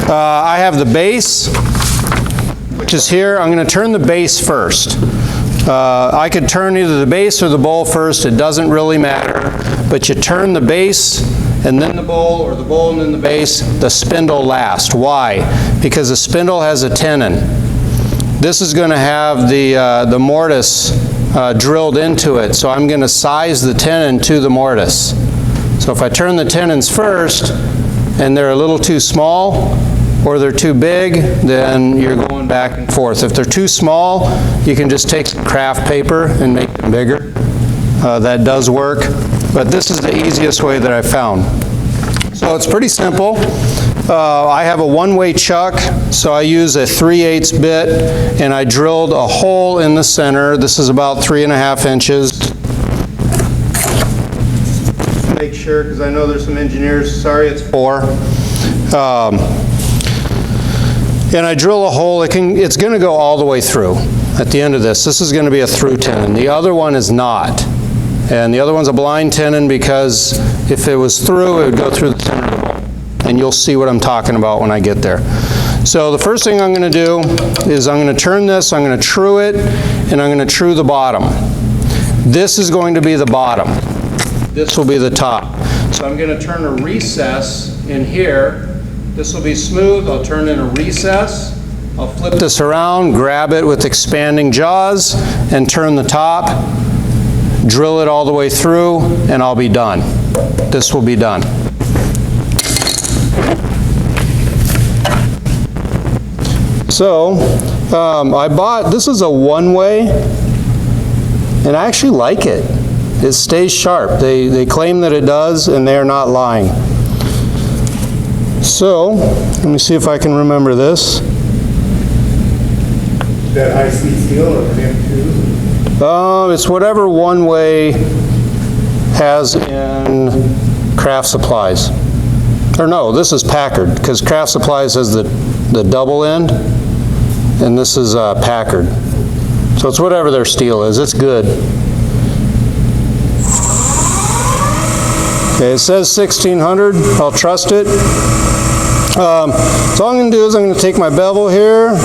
I have the base, which is here. I'm going to turn the base first. I could turn either the base or the bowl first. It doesn't really matter. But you turn the base and then the bowl, or the bowl and then the base. The spindle last. Why? Because the spindle has a tenon. This is going to have the mortise drilled into it. So I'm going to size the tenon to the mortise. So if I turn the tenons first and they're a little too small, or they're too big, then you're going back and forth. If they're too small, you can just take some craft paper and make them bigger. That does work, but this is the easiest way that I've found. So it's pretty simple. I have a one-way chuck, so I use a 3/8 bit, and I drilled a hole in the center. This is about 3.5 inches. Make sure, because I know there's some engineers, sorry, it's 4. And I drill a hole. It's going to go all the way through at the end of this. This is going to be a through tenon. The other one is not. And the other one's a blind tenon because if it was through, it would go through the center of the hole. And you'll see what I'm talking about when I get there. So the first thing I'm going to do is I'm going to turn this, I'm going to true it, and I'm going to true the bottom. This is going to be the bottom. This will be the top. So I'm going to turn a recess in here. This will be smooth. I'll turn in a recess. I'll flip this around, grab it with expanding jaws, and turn the top, drill it all the way through, and I'll be done. This will be done. So, this is a one-way, and I actually like it. It stays sharp. They claim that it does, and they are not lying. So, let me see if I can remember this. Is that high-speed steel or M2? It's whatever One Way has in Craft Supplies. Or no, this is Packard, because Craft Supplies has the double end, and this is Packard. So it's whatever their steel is. It's good. Okay, it says 1600. I'll trust it. So all I'm going to do is I'm going to take my bevel here and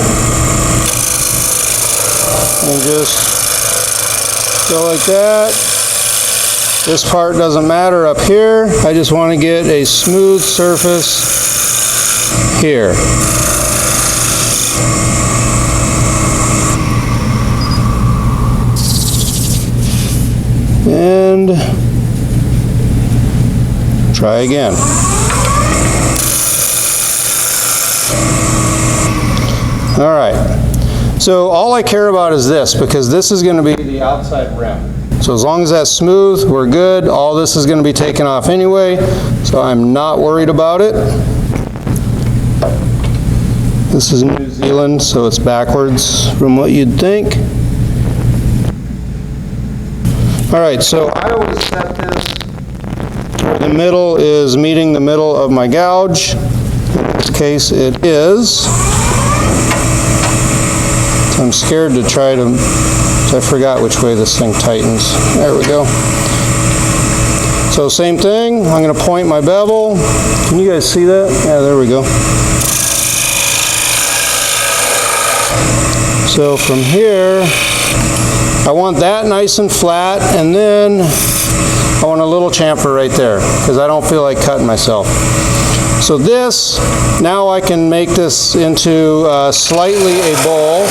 just go like that. This part doesn't matter up here. I just want to get a smooth surface here. And try again. All right, so all I care about is this, because this is going to be the outside rim. So as long as that's smooth, we're good. All this is going to be taken off anyway, so I'm not worried about it. This is New Zealand, so it's backwards from what you'd think. All right, so I always set this where the middle is meeting the middle of my gouge. In this case, it is. I'm scared to try to, I forgot which way this thing tightens. There we go. So same thing, I'm going to point my bevel. Can you guys see that? Yeah, there we go. So from here, I want that nice and flat, and then I want a little chamfer right there, because I don't feel like cutting myself. So this, now I can make this into slightly a bowl.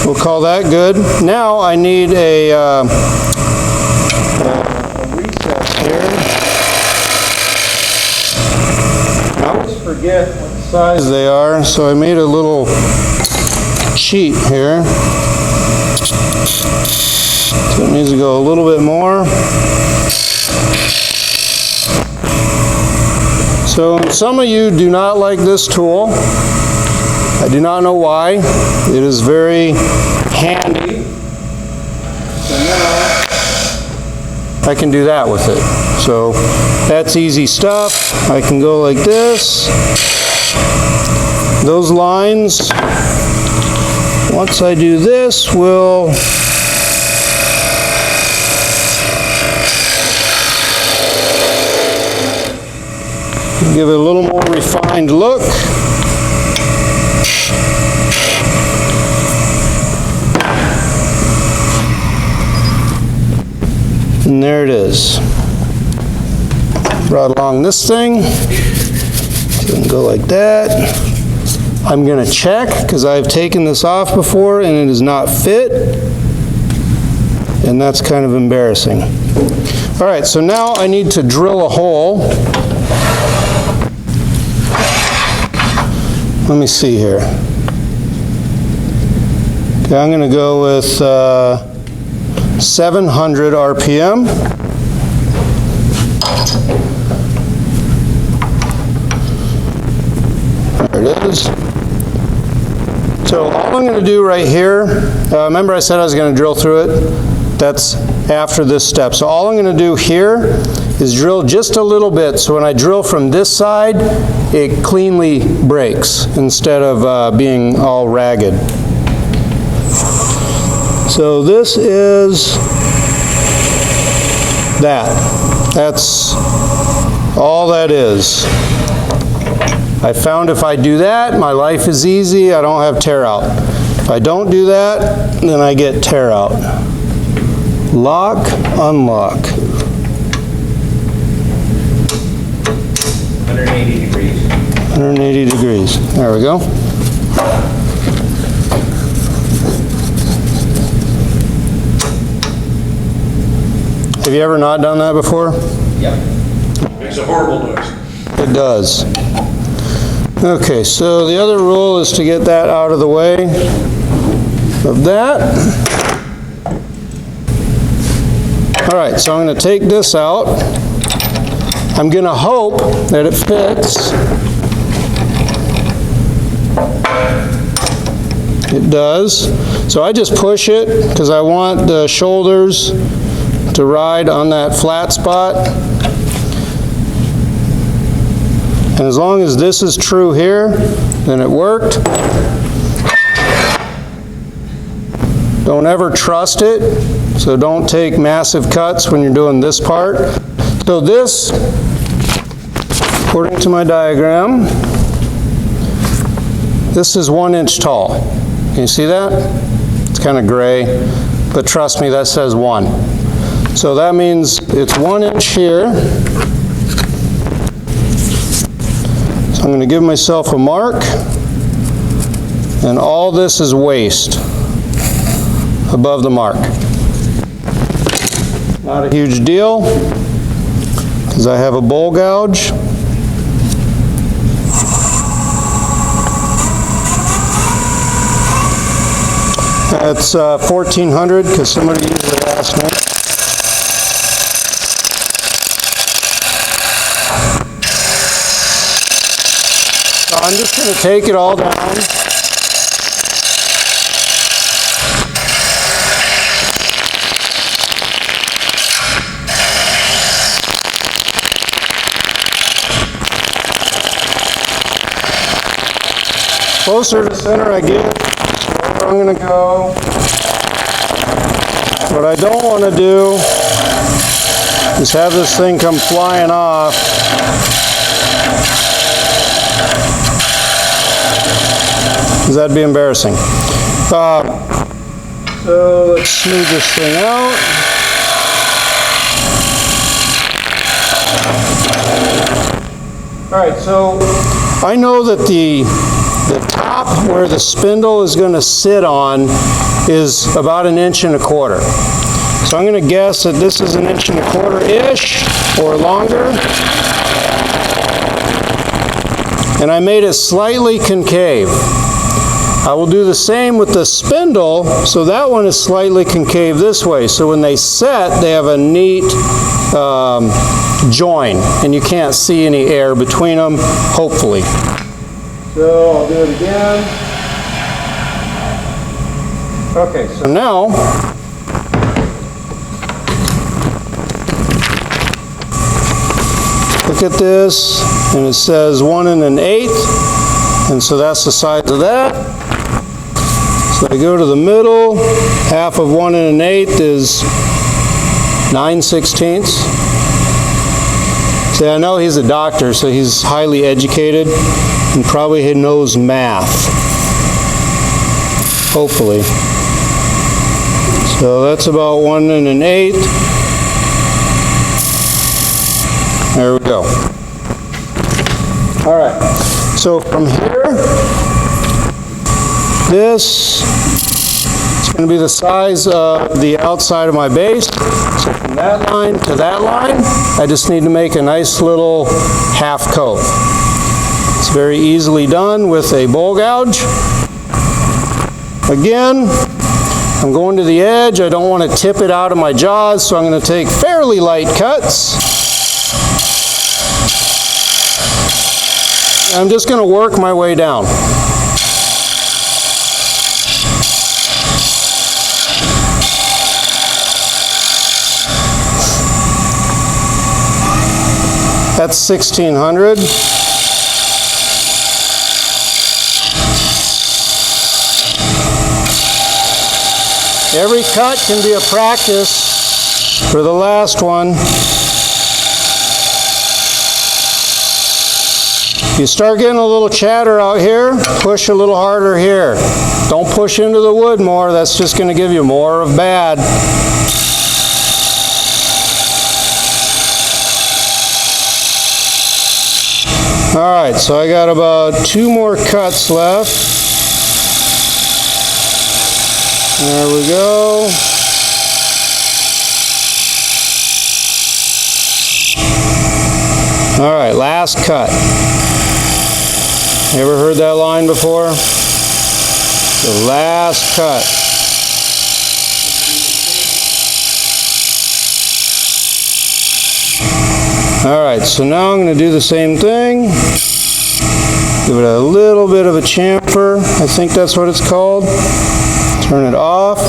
We'll call that good. Now I need a recess here. I always forget what size they are, so I made a little sheet here. So it needs to go a little bit more. So some of you do not like this tool. I do not know why. It is very handy. So now I can do that with it. So that's easy stuff. I can go like this. those lines, once I do this, will give it a little more refined look. And there it is. Brought along this thing. Doesn't go like that. I'm going to check because I've taken this off before and it is not fit. And that's kind of embarrassing. All right, so now I need to drill a hole. Let me see here. Okay, I'm going to go with 700 RPM. There it is. So all I'm going to do right here, remember I said I was going to drill through it? That's after this step. So all I'm going to do here is drill just a little bit, so when I drill from this side, it cleanly breaks instead of being all ragged. So this is that. That's all that is. I found if I do that, my life is easy, I don't have tear out. If I don't do that, then I get tear out. Lock, unlock. 180 degrees. 180 degrees. There we go. Have you ever not done that before? Yep. Makes a horrible noise. It does. Okay, so the other rule is to get that out of the way of that. All right, so I'm going to take this out. I'm going to hope that it fits. It does. So I just push it because I want the shoulders to ride on that flat spot. And as long as this is true here, then it worked. Don't ever trust it, so don't take massive cuts when you're doing this part. So this, according to my diagram, this is 1 inch tall. Can you see that? It's kind of gray, but trust me, that says 1. So that means it's 1 inch here. So I'm going to give myself a mark, and all this is waist above the mark. Not a huge deal, because I have a bowl gouge. That's 1,400, because somebody usually asks me. So I'm just going to take it all down. Closer to center I get, where I'm going to go. What I don't want to do is have this thing come flying off. Because that'd be embarrassing. So let's smooth this thing out. All right, so I know that the top where the spindle is going to sit on is about 1.25 inches. So I'm going to guess that this is 1.25 inches-ish or longer. And I made it slightly concave. I will do the same with the spindle, so that one is slightly concave this way. So when they set, they have a neat join, and you can't see any air between them, hopefully. So I'll do it again. Okay, so now, look at this, and it says 1 1/8. And so that's the size of that. So I go to the middle. Half of 1 1/8 is 9/16. See, I know he's a doctor, so he's highly educated and probably knows math. Hopefully. So that's about 1 1/8. There we go. All right. So from here, this is going to be the size of the outside of my base. So from that line to that line, I just need to make a nice little half coat. It's very easily done with a bowl gouge. Again, I'm going to the edge. I don't want to tip it out of my jaws, so I'm going to take fairly light cuts. I'm just going to work my way down. That's 1,600. Every cut can be a practice for the last one. If you start getting a little chatter out here, push a little harder here. Don't push into the wood more. That's just going to give you more of bad. All right, so I got about 2 more cuts left. There we go. All right, last cut. You ever heard that line before? The last cut. All right, so now I'm going to do the same thing. Give it a little bit of a chamfer. I think that's what it's called. Turn it off.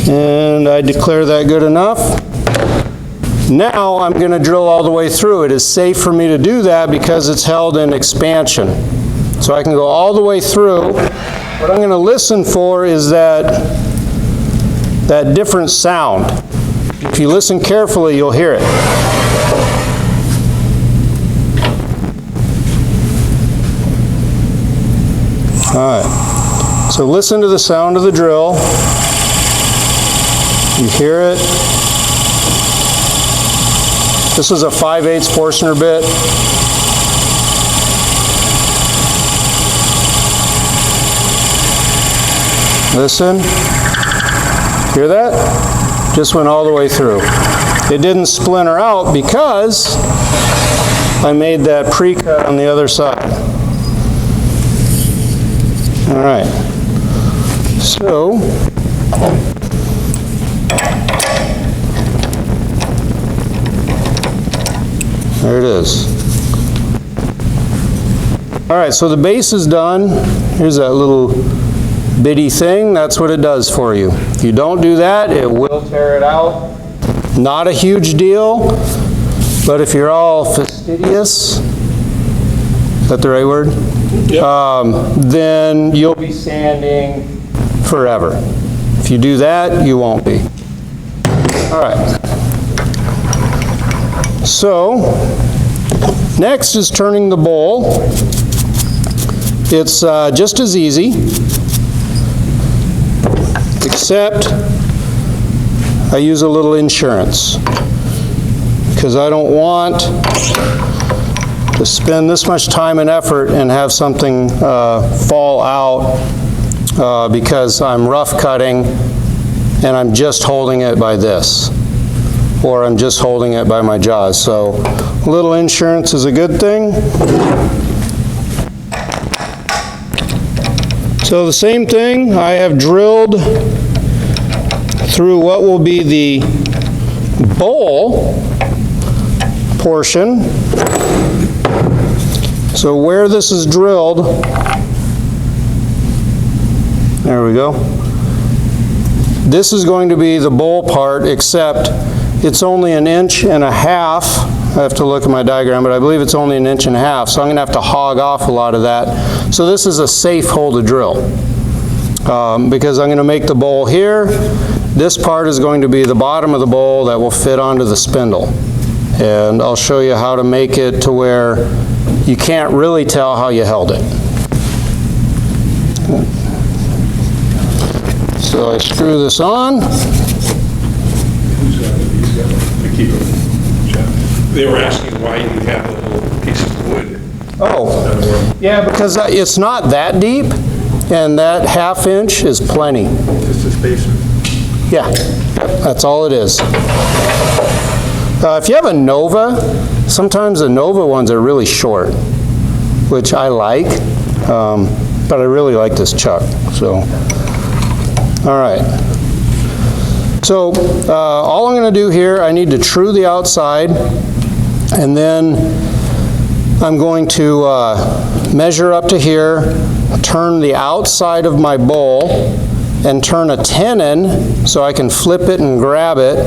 And I declare that good enough. Now I'm going to drill all the way through. It is safe for me to do that because it's held in expansion. So I can go all the way through. What I'm going to listen for is that different sound. If you listen carefully, you'll hear it. All right. So listen to the sound of the drill. You hear it. This is a 5/8 Forstner bit. Listen. Hear that? Just went all the way through. It didn't splinter out because I made that pre-cut on the other side. All right. So, there it is. All right, so the base is done. Here's that little bitty thing. That's what it does for you. If you don't do that, it will tear it out. Not a huge deal, but if you're all fastidious, is that the right word? Yep. Then you'll be sanding forever. If you do that, you won't be. All right. So, next is turning the bowl. It's just as easy, except I use a little insurance because I don't want to spend this much time and effort and have something fall out because I'm rough cutting and I'm just holding it by this, or I'm just holding it by my jaws. So a little insurance is a good thing. So the same thing, I have drilled through what will be the bowl portion. So where this is drilled, there we go. This is going to be the bowl part, except it's only 1.5 inches I have to look at my diagram, but I believe it's only 1.5 inches, so I'm going to have to hog off a lot of that. So this is a safe hole to drill, because I'm going to make the bowl here. This part is going to be the bottom of the bowl that will fit onto the spindle. And I'll show you how to make it to where you can't really tell how you held it. So I screw this on. They were asking why you have a little piece of wood. Oh, yeah, because it's not that deep, and that 1/2 inch is plenty. Just a spacer. Yeah, that's all it is. If you have a Nova, sometimes the Nova ones are really short, which I like, but I really like this chuck, so. All right. So all I'm going to do here, I need to true the outside, and then I'm going to measure up to here, turn the outside of my bowl, and turn a tenon so I can flip it and grab it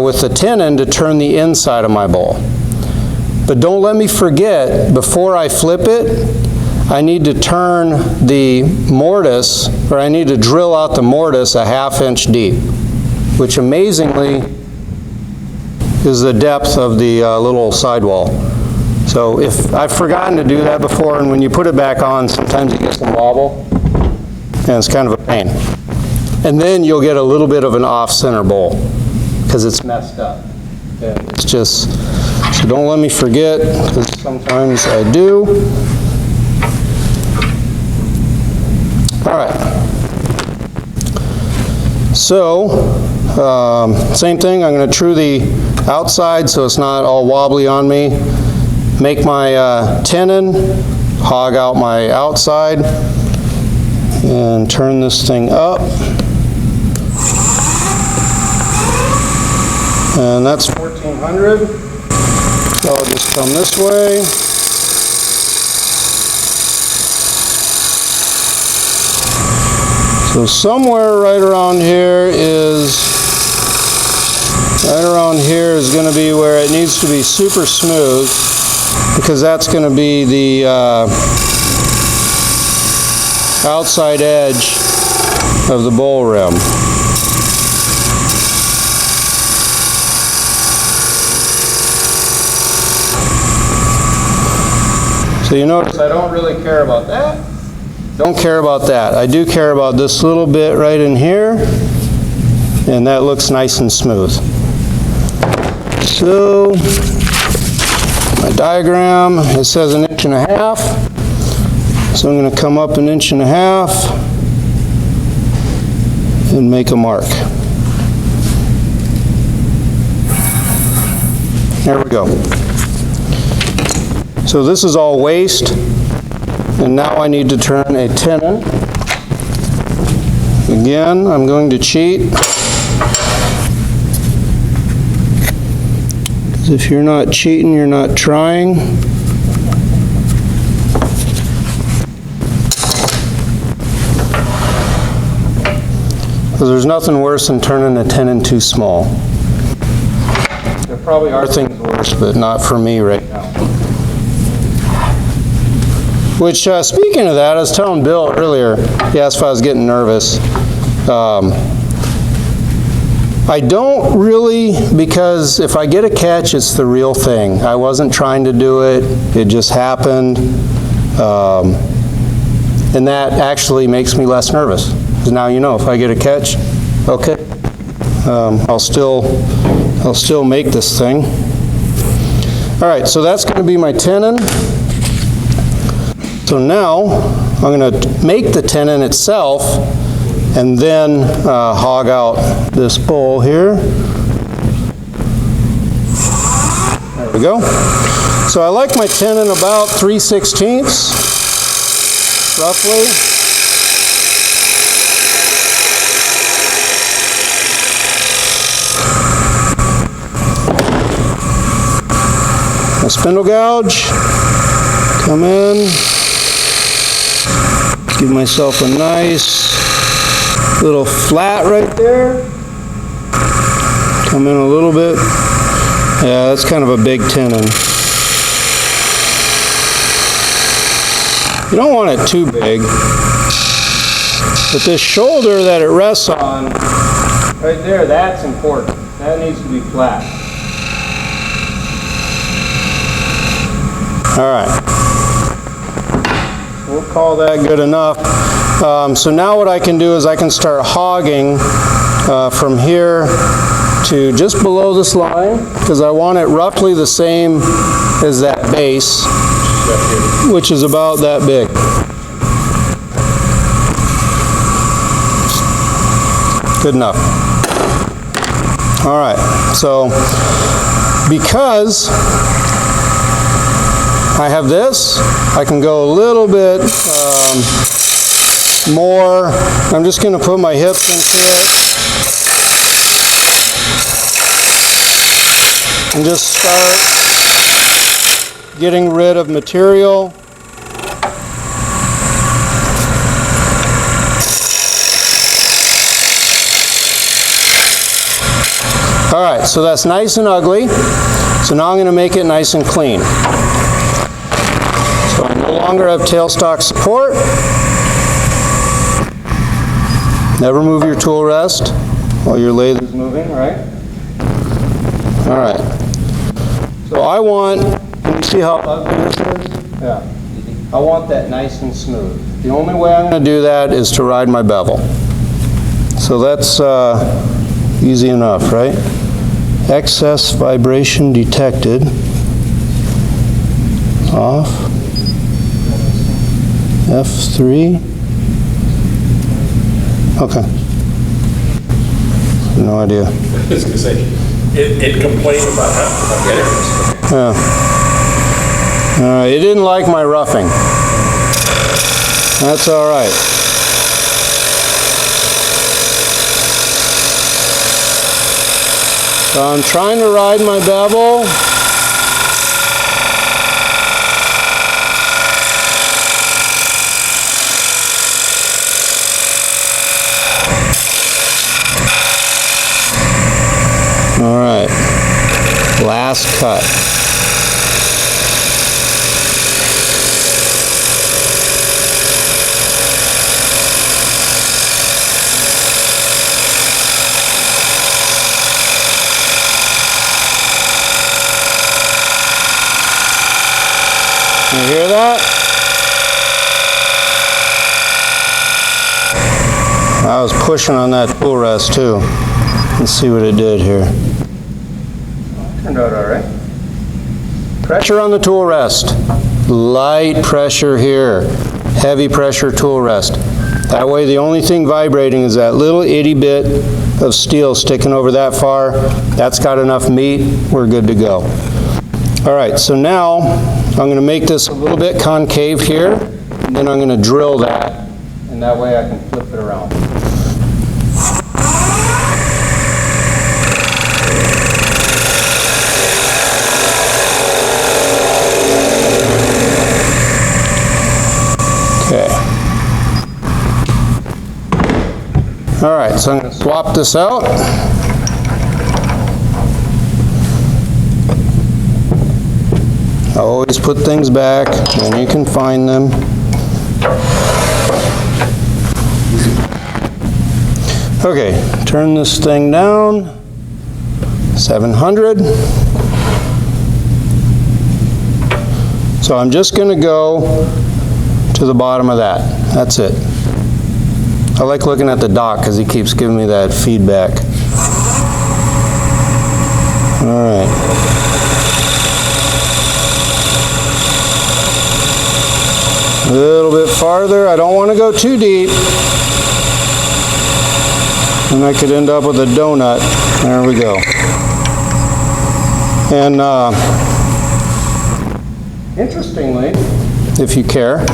with the tenon to turn the inside of my bowl. But don't let me forget, before I flip it, I need to turn the mortise, or I need to drill out the mortise 1/2 inch deep, which amazingly is the depth of the little sidewall. So if I've forgotten to do that before, and when you put it back on, sometimes you get some wobble, and it's kind of a pain. And then you'll get a little bit of an off-center bowl, because it's messed up. And it's just, so don't let me forget, because sometimes I do. All right. So, same thing, I'm going to true the outside so it's not all wobbly on me. Make my tenon, hog out my outside, and turn this thing up. And that's 1400. So I'll just come this way. So somewhere right around here is going to be where it needs to be super smooth, because that's going to be the outside edge of the bowl rim. So you notice I don't really care about that. Don't care about that. I do care about this little bit right in here, and that looks nice and smooth. So my diagram, it says 1.5 inches. So I'm going to come up 1.5 inches and make a mark. There we go. So this is all waste, and now I need to turn a tenon. Again, I'm going to cheat. Because if you're not cheating, you're not trying. Because there's nothing worse than turning a tenon too small. There probably are things worse, but not for me right now. Which, speaking of that, I was telling Bill earlier, he asked if I was getting nervous. I don't really, because if I get a catch, it's the real thing. I wasn't trying to do it, it just happened. And that actually makes me less nervous. Because now you know, if I get a catch, okay, I'll still make this thing. All right, so that's going to be my tenon. So now I'm going to make the tenon itself and then hog out this bowl here. There we go. So I like my tenon about 3/16 roughly. A spindle gouge, come in. Give myself a nice little flat right there. Come in a little bit Yeah, that's kind of a big tenon. You don't want it too big. But this shoulder that it rests on, right there, that's important. That needs to be flat. All right. We'll call that good enough. So now what I can do is I can start hogging from here to just below this line, because I want it roughly the same as that base, which is about that big. Good enough. All right, so because I have this, I can go a little bit more. I'm just going to put my hips into it and just start getting rid of material. All right, so that's nice and ugly. So now I'm going to make it nice and clean. So I no longer have tailstock support. Never move your tool rest while your lathe is moving, right? All right. So I want, can you see how ugly this is? Yeah. I want that nice and smooth. The only way I'm going to do that is to ride my bevel. So that's easy enough, right? Excess vibration detected. Off. F3. Okay. No idea. I was gonna say, it complained about how it is. Yeah. It didn't like my roughing. That's all right. So I'm trying to ride my bevel. All right, last cut. You hear that? I was pushing on that tool rest too. Let's see what it did here. Turned out all right. Pressure on the tool rest. Light pressure here. Heavy pressure tool rest. That way the only thing vibrating is that little itty bit of steel sticking over that far. That's got enough meat. We're good to go. All right, so now I'm going to make this a little bit concave here, and then I'm going to drill that, and that way I can flip it around. Okay. All right, so I'm going to swap this out. I always put things back when you can find them. Okay, turn this thing down. 700. So I'm just going to go to the bottom of that. That's it. I like looking at the dock because he keeps giving me that feedback. All right. A little bit farther. I don't want to go too deep. And I could end up with a donut. There we go. And interestingly, if you care,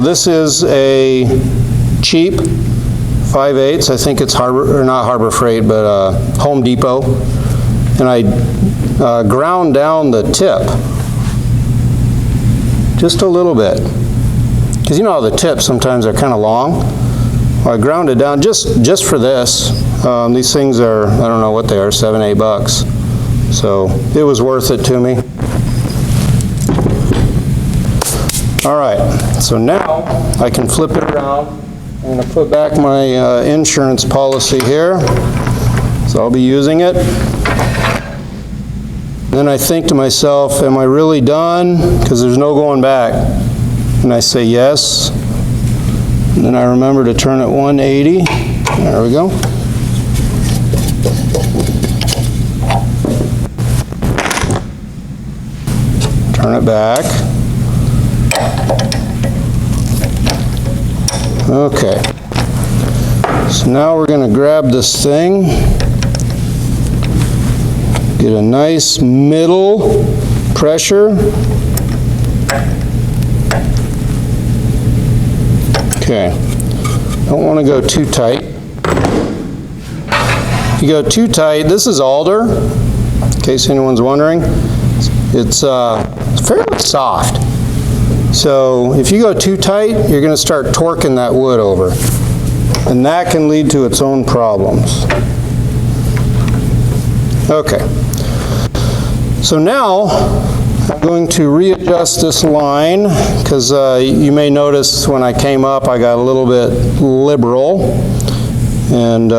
this is a cheap 5/8. I think it's Harbor, or not Harbor Freight, but Home Depot. And I ground down the tip just a little bit. Because you know how the tips sometimes are kind of long? Well, I ground it down just for this. These things are, I don't know what they are, $7, $8. So it was worth it to me. All right, so now I can flip it around. I'm going to put back my insurance policy here. So I'll be using it. Then I think to myself, am I really done? Because there's no going back. And I say yes. And then I remember to turn it 180. There we go. Turn it back. Okay. So now we're going to grab this thing. Get a nice middle pressure. Okay. Don't want to go too tight. If you go too tight, this is alder, in case anyone's wondering. It's fairly soft. So if you go too tight, you're going to start torquing that wood over. And that can lead to its own problems. Okay. So now I'm going to readjust this line because you may notice when I came up I got a little bit liberal. And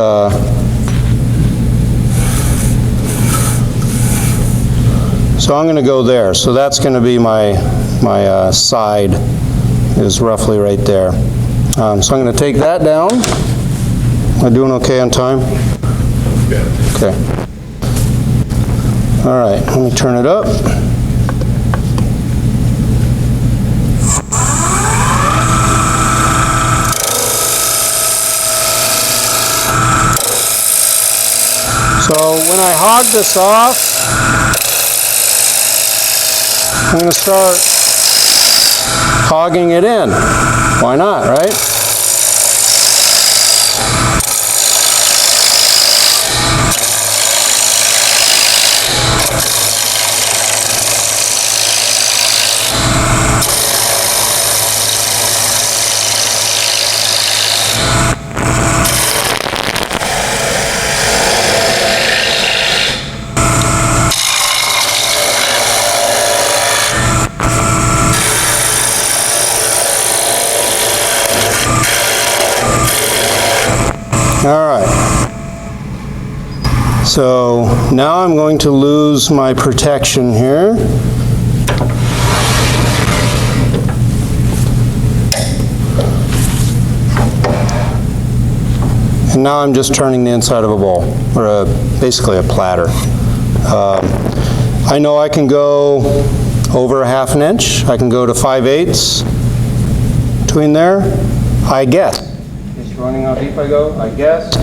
so I'm going to go there. So that's going to be my side is roughly right there. So I'm going to take that down. Am I doing okay on time? Yeah. Okay. All right, let me turn it up. So when I hog this off, I'm going to start hogging it in. Why not, right? All right. So now I'm going to lose my protection here. And now I'm just turning the inside of a bowl, or basically a platter. I know I can go over a ½ inch. I can go to 5/8 between there, I guess. Running how deep I go, I guess.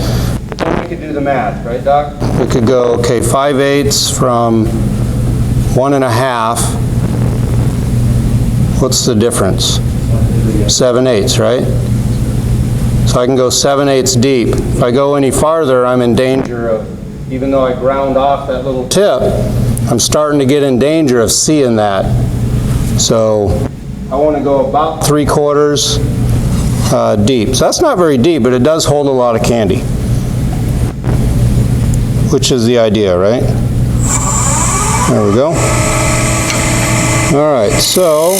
But then we could do the math, right, Doc? We could go, okay, 5/8 from 1.5. What's the difference? 7/8, right? So I can go 7/8 deep. If I go any farther, I'm in danger of, even though I ground off that little tip, I'm starting to get in danger of seeing that. So I want to go about 3/4 deep. So that's not very deep, but it does hold a lot of candy, which is the idea, right? There we go. All right, so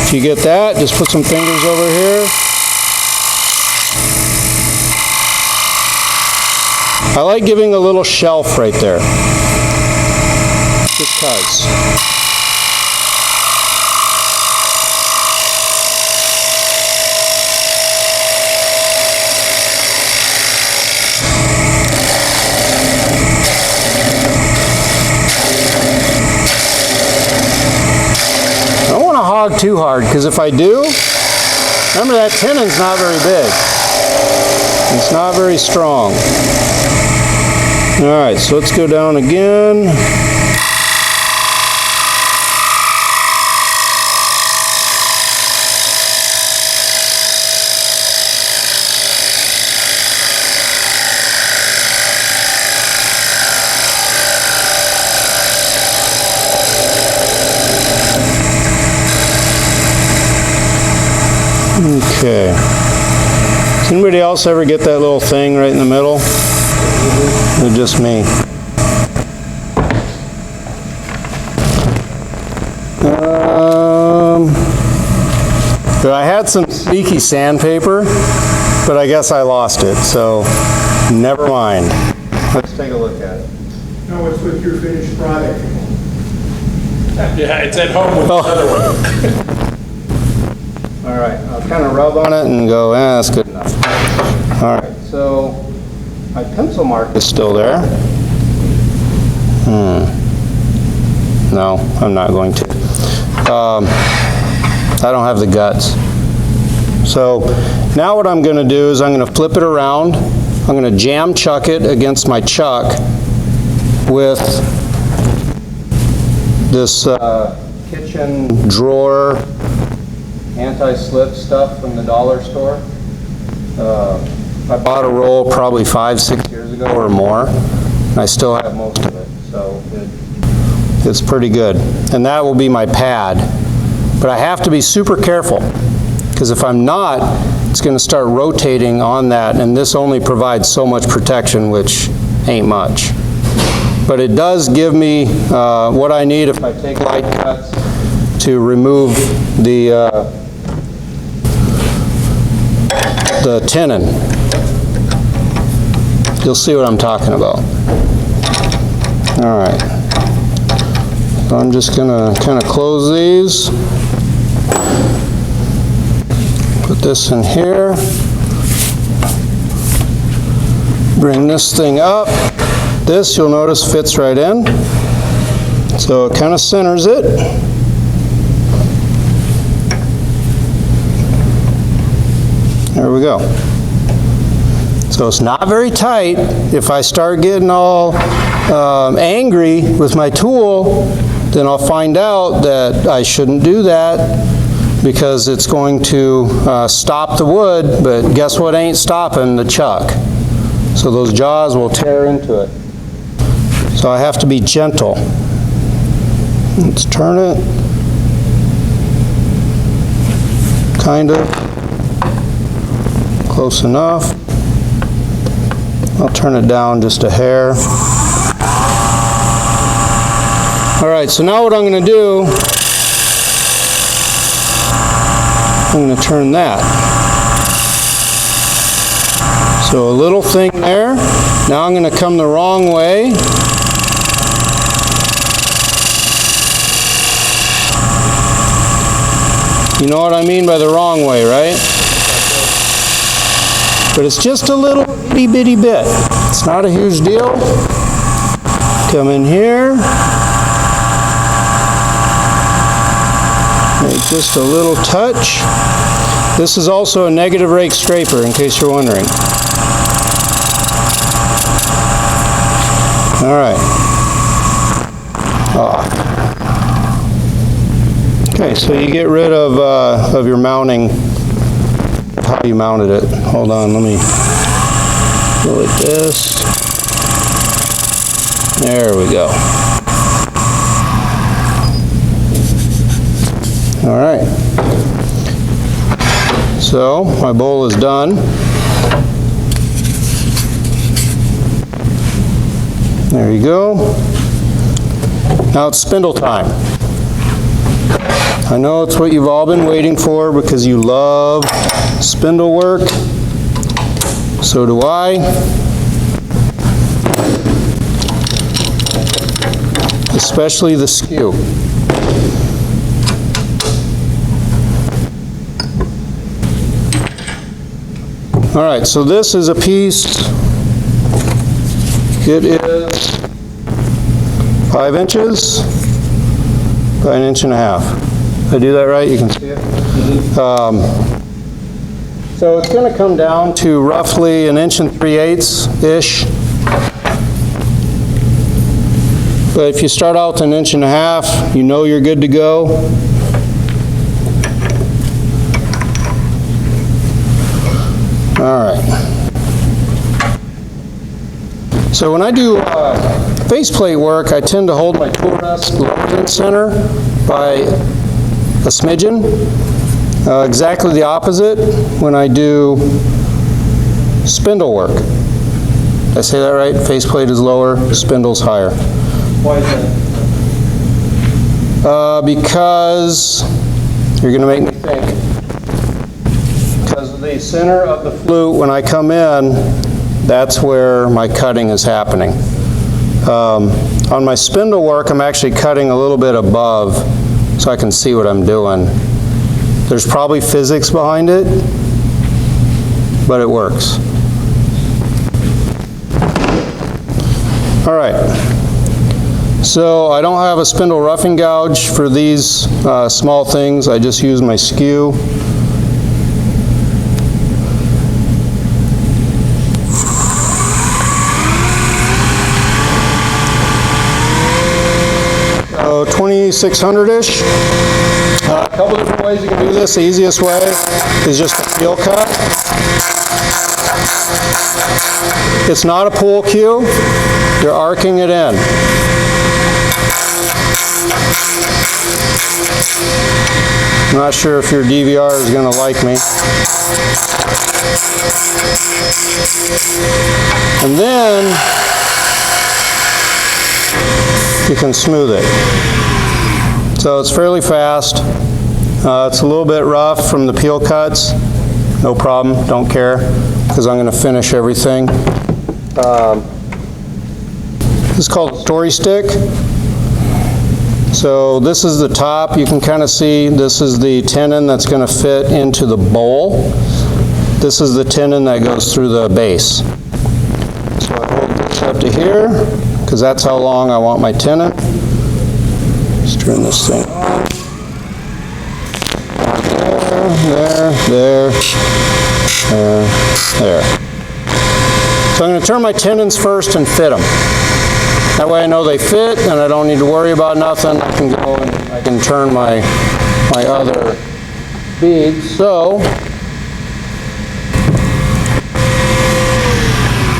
if you get that, just put some fingers over here. I like giving a little shelf right there, just 'cause. Too hard, because if I do, remember that tenon's not very big. It's not very strong. All right, so let's go down again. Okay. Does anybody else ever get that little thing right in the middle? Or just me? But I had some sneaky sandpaper, but I guess I lost it, so never mind. Let's take a look at it. No, it's with your finished product. Yeah, it's at home with the other one. All right, I'll kind of rub on it and go, that's good enough. All right, so my pencil mark is still there. No, I'm not going to. I don't have the guts. So now what I'm going to do is I'm going to flip it around. I'm going to jam chuck it against my chuck with this kitchen drawer anti-slip stuff from the dollar store. I bought a roll probably 5-6 years ago or more, and I still have most of it, so it's pretty good. And that will be my pad. But I have to be super careful, because if I'm not, it's going to start rotating on that, and this only provides so much protection, which ain't much. But it does give me what I need if I take light cuts to remove the tenon. You'll see what I'm talking about. All right. So I'm just going to kind of close these. Put this in here. Bring this thing up. This, you'll notice, fits right in. So it kind of centers it. There we go. So it's not very tight. If I start getting all angry with my tool, then I'll find out that I shouldn't do that, because it's going to stop the wood, but guess what ain't stopping? The chuck. So those jaws will tear into it. So I have to be gentle. Let's turn it. Kind of. Close enough. I'll turn it down just a hair. All right, so now what I'm going to do, I'm going to turn that. So a little thing there. Now I'm going to come the wrong way. You know what I mean by the wrong way, right? But it's just a little itty bitty bit. It's not a huge deal. Come in here. Make just a little touch. This is also a negative rake scraper, in case you're wondering. All right. Okay, so you get rid of your mounting, how you mounted it. Hold on, let me go like this. There we go. All right. So my bowl is done. There you go. Now it's spindle time. I know it's what you've all been waiting for because you love spindle work. So do I. Especially the skew. All right, so this is a piece. It is 5 inches by 1.5 inches. Did I do that right? You can see it. So it's going to come down to roughly 1 3/8-ish. But if you start out to 1.5 inches, you know you're good to go. All right. So when I do faceplate work, I tend to hold my tool rest lower than center by a smidgen. Exactly the opposite when I do spindle work. Did I say that right? Faceplate is lower, spindle's higher. Why is that? Because, you're going to make me think. Because the center of the flute, when I come in, that's where my cutting is happening. On my spindle work, I'm actually cutting a little bit above so I can see what I'm doing. There's probably physics behind it, but it works. All right. So I don't have a spindle roughing gouge for these small things. I just use my skew. So 2600-ish. A couple different ways you can do this. The easiest way is just a peel cut. It's not a pull cue. You're arcing it in. I'm not sure if your DVR is going to like me. And then you can smooth it. So it's fairly fast. It's a little bit rough from the peel cuts. No problem, don't care, because I'm going to finish everything. This is called a story stick. So this is the top. You can kind of see this is the tenon that's going to fit into the bowl. This is the tenon that goes through the base. So I hold this up to here, because that's how long I want my tenon. Let's turn this thing on. There. So I'm going to turn my tenons first and fit them. That way I know they fit and I don't need to worry about nothing. I can go and I can turn my other beads. So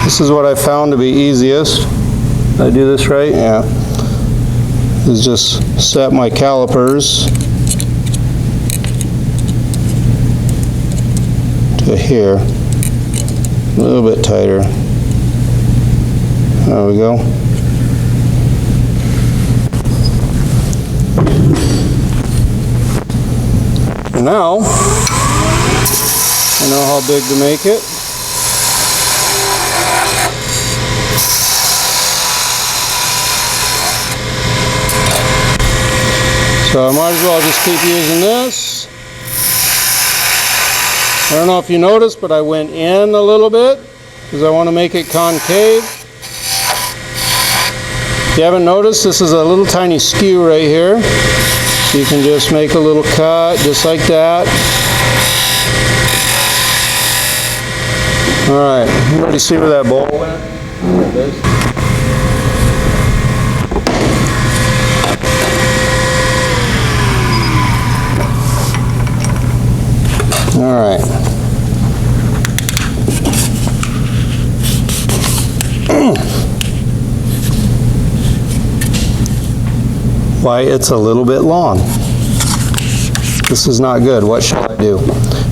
this is what I found to be easiest. Did I do this right? Yeah. Is just set my calipers to here. A little bit tighter. There we go. And now, I know how big to make it. So I might as well just keep using this. I don't know if you noticed, but I went in a little bit because I want to make it concave. If you haven't noticed, this is a little tiny skew right here. You can just make a little cut just like that. All right, everybody see where that bowl went? There it is. All right. Why, it's a little bit long. This is not good. What shall I do?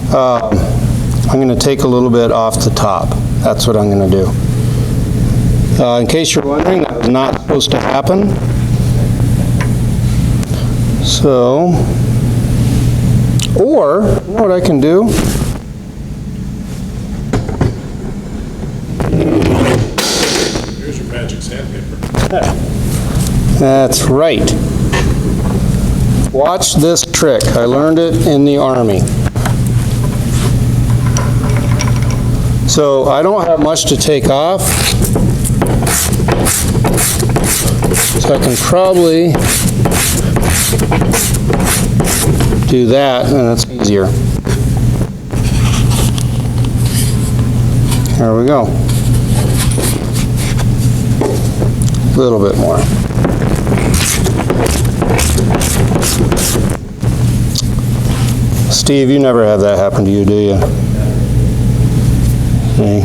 I'm going to take a little bit off the top. That's what I'm going to do. In case you're wondering, that was not supposed to happen. So, or, you know what I can do? Here's your magic sandpaper. That's right. Watch this trick. I learned it in the Army. So I don't have much to take off. So I can probably do that, and it's easier. There we go. A little bit more. Steve, you never have that happen to you, do you? Okay.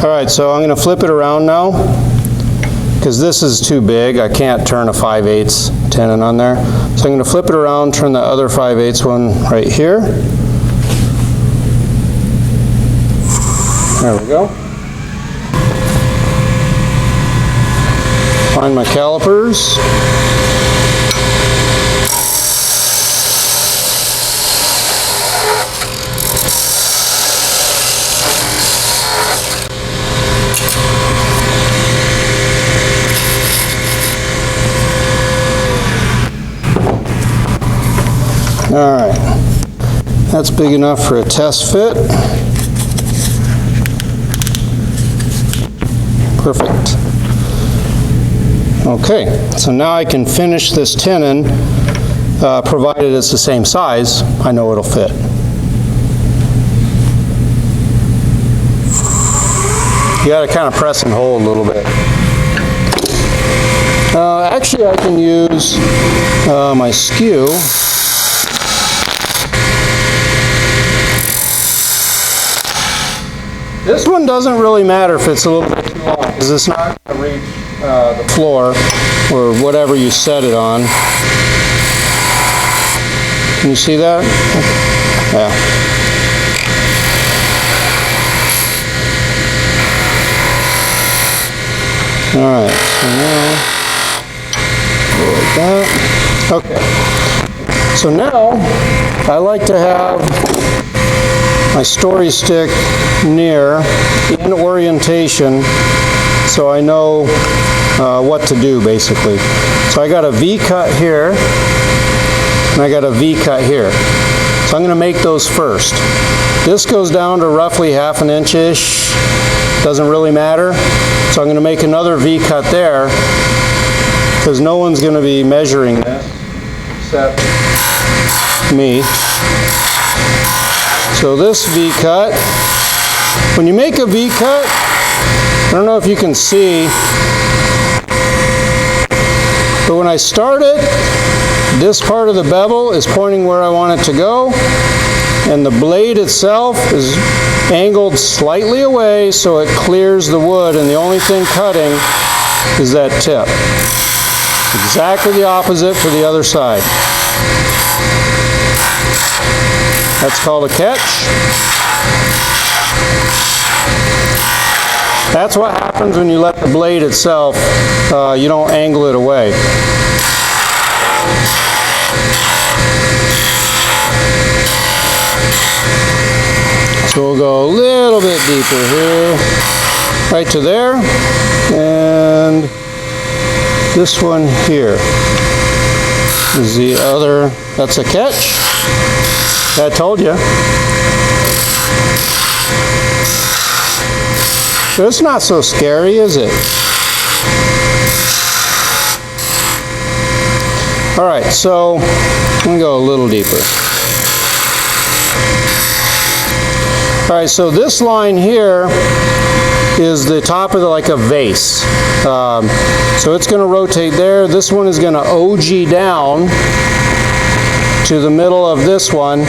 All right, so I'm going to flip it around now because this is too big. I can't turn a 5/8 tenon on there. So I'm going to flip it around, turn the other 5/8 one right here. There we go. find my calipers. All right, that's big enough for a test fit. Perfect. Okay, so now I can finish this tenon, provided it's the same size, I know it'll fit. You gotta kind of press and hold a little bit. Actually, I can use my skew. This one doesn't really matter if it's a little bit too long, because it's not going to reach the floor or whatever you set it on. Can you see that? Yeah. All right, so now, like that. Okay, so now I like to have my story stick near in orientation so I know what to do basically. So I got a V cut here and I got a V cut here. So I'm going to make those first. This goes down to roughly 1/2 inch-ish, doesn't really matter. So I'm going to make another V cut there because no one's going to be measuring this except me. So this V cut, when you make a V cut, I don't know if you can see, but when I start it, this part of the bevel is pointing where I want it to go, and the blade itself is angled slightly away so it clears the wood, and the only thing cutting is that tip. Exactly the opposite for the other side. That's called a catch. That's what happens when you let the blade itself, you don't angle it away. So we'll go a little bit deeper here, right to there, and this one here is the other, that's a catch. I told you. But it's not so scary, is it? All right, so I'm going to go a little deeper. All right, so this line here is the top of like a vase. So it's going to rotate there. This one is going to OG down to the middle of this one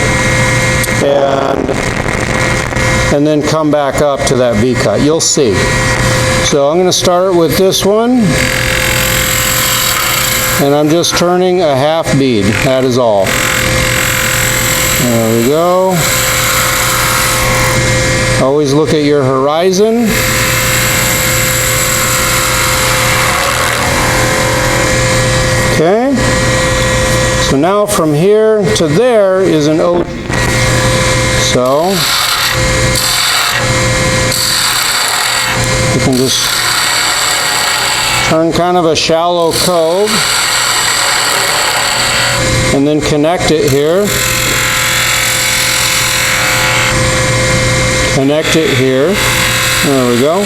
and then come back up to that V cut. You'll see. So I'm going to start with this one, and I'm just turning a 1/2 bead. That is all. There we go. Always look at your horizon. Okay. So now from here to there is an OG. So you can just turn kind of a shallow cove and then connect it here. Connect it here. There we go.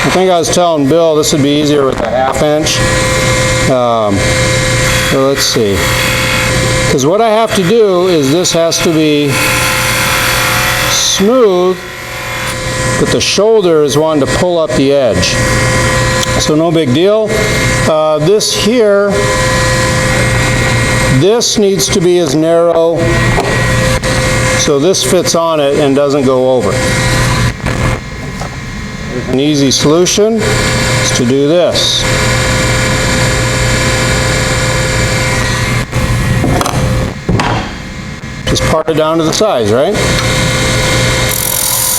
I think I was telling Bill this would be easier with a 1/2 inch. So let's see. Because what I have to do is this has to be smooth, but the shoulder is wanting to pull up the edge. So no big deal. This here, this needs to be as narrow so this fits on it and doesn't go over. An easy solution is to do this. Just part it down to the size, right?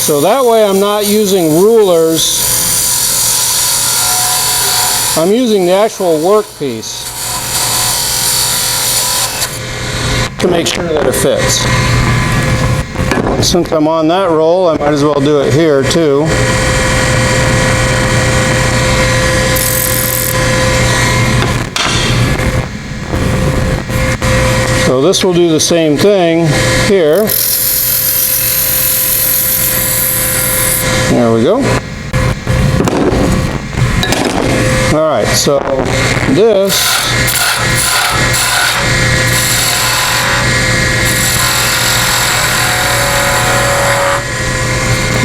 So that way I'm not using rulers. I'm using the actual workpiece to make sure that it fits. Since I'm on that roll, I might as well do it here too. So this will do the same thing here. There we go. All right, so this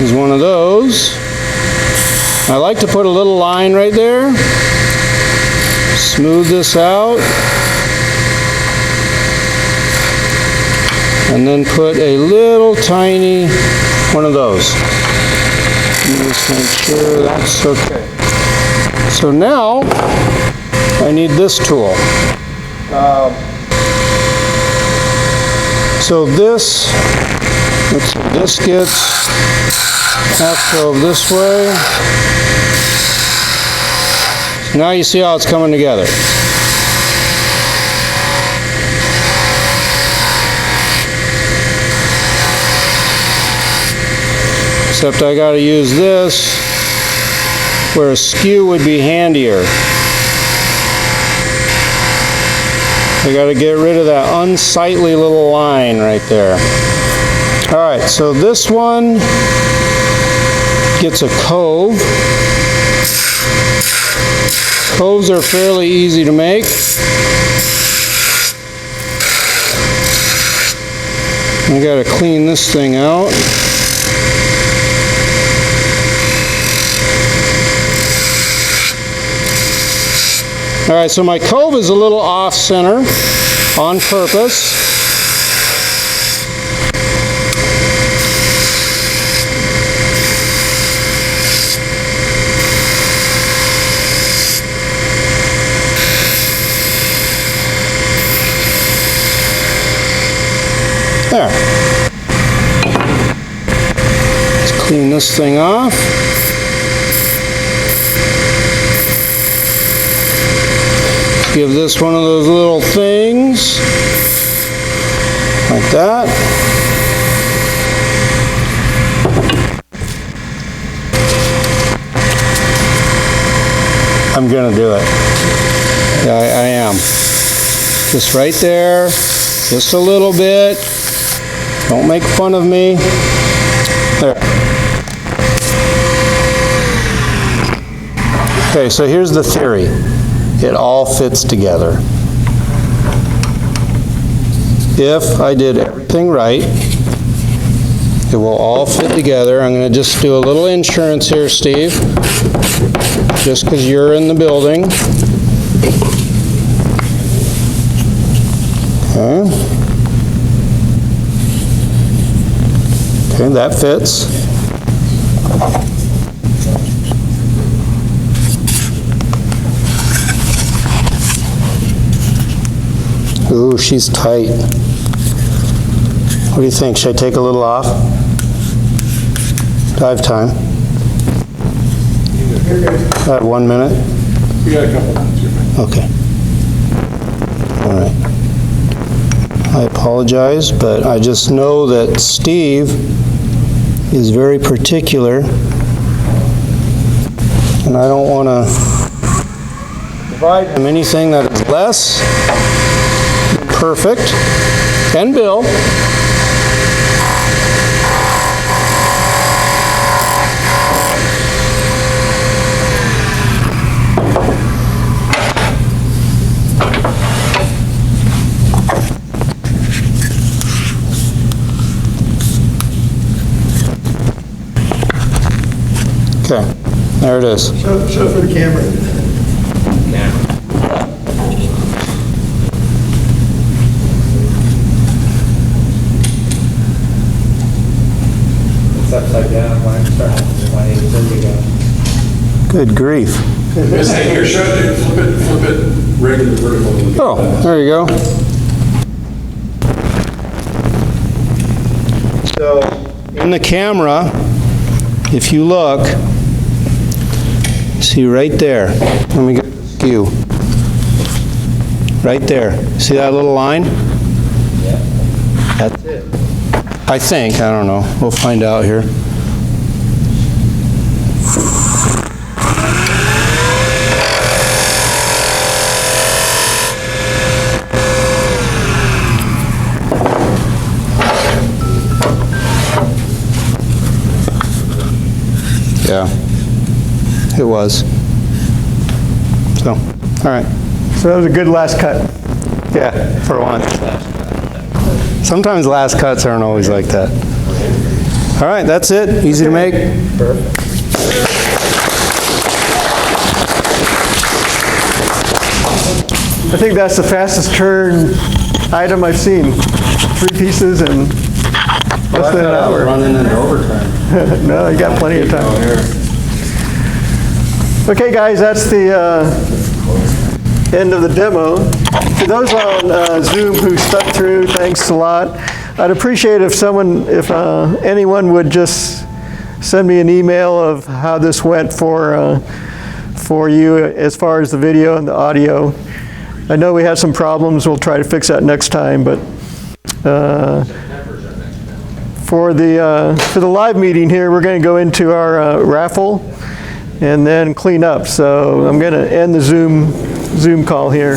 is one of those. I like to put a little line right there. Smooth this out. And then put a little tiny one of those. Just make sure that's okay. So now I need this tool. So this, let's see, this gets half drove this way. Now you see how it's coming together. Except I got to use this where a skew would be handier. I got to get rid of that unsightly little line right there. All right, so this one gets a cove. Coves are fairly easy to make. I got to clean this thing out. All right, so my cove is a little off center on purpose. There. Let's clean this thing off. Give this one of those little things, like that. I'm gonna do it. Yeah, I am. Just right there, just a little bit. Don't make fun of me. There. Okay, so here's the theory. It all fits together. If I did everything right, it will all fit together. I'm going to just do a little insurance here, Steve, just because you're in the building. Okay. Okay, that fits. Ooh, she's tight. What do you think? Should I take a little off? Do I have time? I have 1 minute? We got a couple minutes here. Okay. All right. I apologize, but I just know that Steve is very particular, and I don't want to provide him anything that is less perfect. And Bill. Okay, there it is. Show for the camera. Upside down when I'm starting, 180 go. Good grief. Say here, show it, flip it regular vertical. Oh, there you go. So, in the camera, if you look, see right there, let me get the skew. Right there, see that little line? That's it. I think, I don't know, we'll find out here. Yeah, it was. So, all right. So that was a good last cut. Yeah, for once. Sometimes last cuts aren't always like that. All right, that's it. Easy to make. I think that's the fastest turn item I've seen. 3 pieces in less than an hour. Running into overtime. No, you got plenty of time. Okay, guys, that's the end of the demo. To those on Zoom who stuck through, thanks a lot. I'd appreciate if anyone would just send me an email of how this went for you as far as the video and the audio. I know we had some problems. We'll try to fix that next time, but for the live meeting here, we're going to go into our raffle and then clean up. So I'm going to end the Zoom call here.